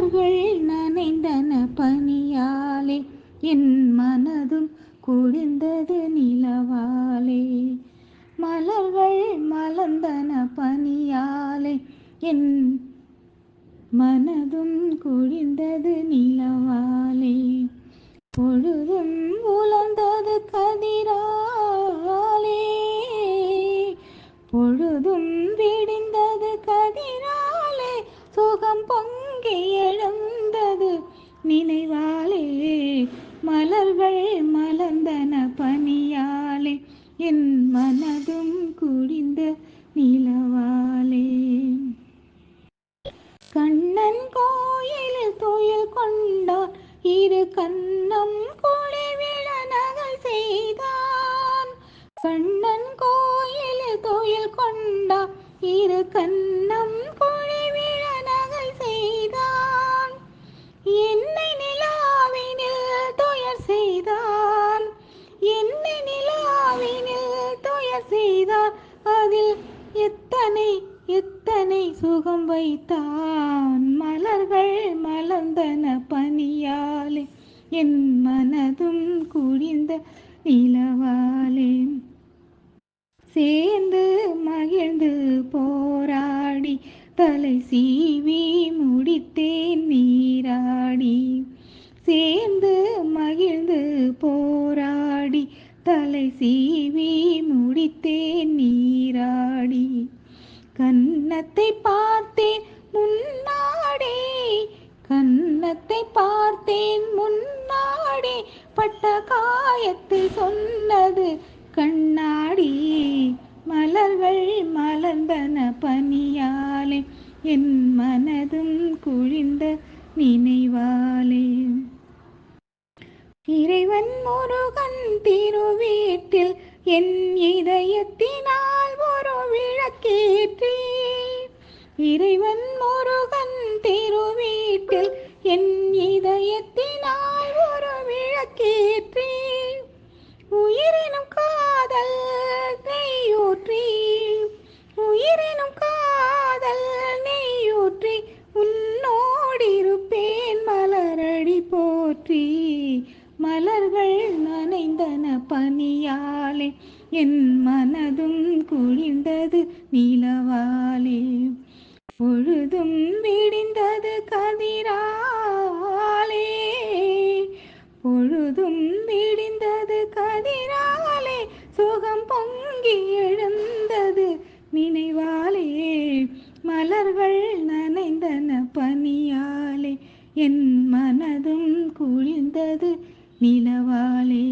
மலர்கள் நனைந்தன பனியாலே என் மனதும் குளிர்ந்தது நிலவாலே. மலர்கள் மலர்ந்தன பனியாலே என் மனதும் குளிர்ந்தது நிலவாலே. பொழுதும் உலர்ந்தது கதிராலே, பொழுதும் விடிந்தது கதிராலே, சுகம் பொங்கி எழுந்தது நினைவாலே. மலர்கள் மலர்ந்தன பனியாலே என் மனதும் குளிர்ந்த நிலவாலே. கண்ணன் கோயிலில் துயில் கொண்டான், இரு கண்ணம் குளிர்விழ நகல் செய்தான். கண்ணன் கோயிலில் துயில் கொண்டான், இரு கண்ணம் குளிர்விழ நகல் செய்தான். என்னை நிலாவினில் துயர் செய்தான், என்னை நிலாவினில் துயர் செய்தான். அதில் எத்தனை எத்தனை சுகம் வைத்தான். மலர்கள் மலர்ந்தன பனியாலே என் மனதும் குளிர்ந்த நிலவாலே. சேர்ந்து மகிழ்ந்து போராடி தலை சீவி முடித்தேன் நீராடி. சேர்ந்து மகிழ்ந்து போராடி தலை சீவி முடித்தேன் நீராடி. கன்னத்தை பார்த்தேன் முன்னாடி, கன்னத்தை பார்த்தேன் முன்னாடி, பட்ட காயத்தை சொன்னது கண்ணாடி. மலர்கள் மலர்ந்தன பனியாலே என் மனதும் குளிர்ந்த நினைவாலே. இறைவன் முருகன் திருவீட்டில் என் இதயத்தினால் ஒரு விளக்கேற்றி. இறைவன் முருகன் திருவீட்டில் என் இதயத்தினால் ஒரு விளக்கேற்றி. உயிரினும் காதல் நெய்யூற்றி, உயிரினும் காதல் நெய்யூற்றி, உன்னோடிருப்பேன் மலரடி போற்றி. மலர்கள் நனைந்தன பனியாலே என் மனதும் குளிர்ந்தது நிலவாலே. பொழுதும் விடிந்தது கதிராலே, பொழுதும் விடிந்தது கதிராலே, சுகம் பொங்கி எழுந்தது நினைவாலே. மலர்கள் நனைந்தன பனியாலே என் மனதும் குளிர்ந்தது நிலவாலே.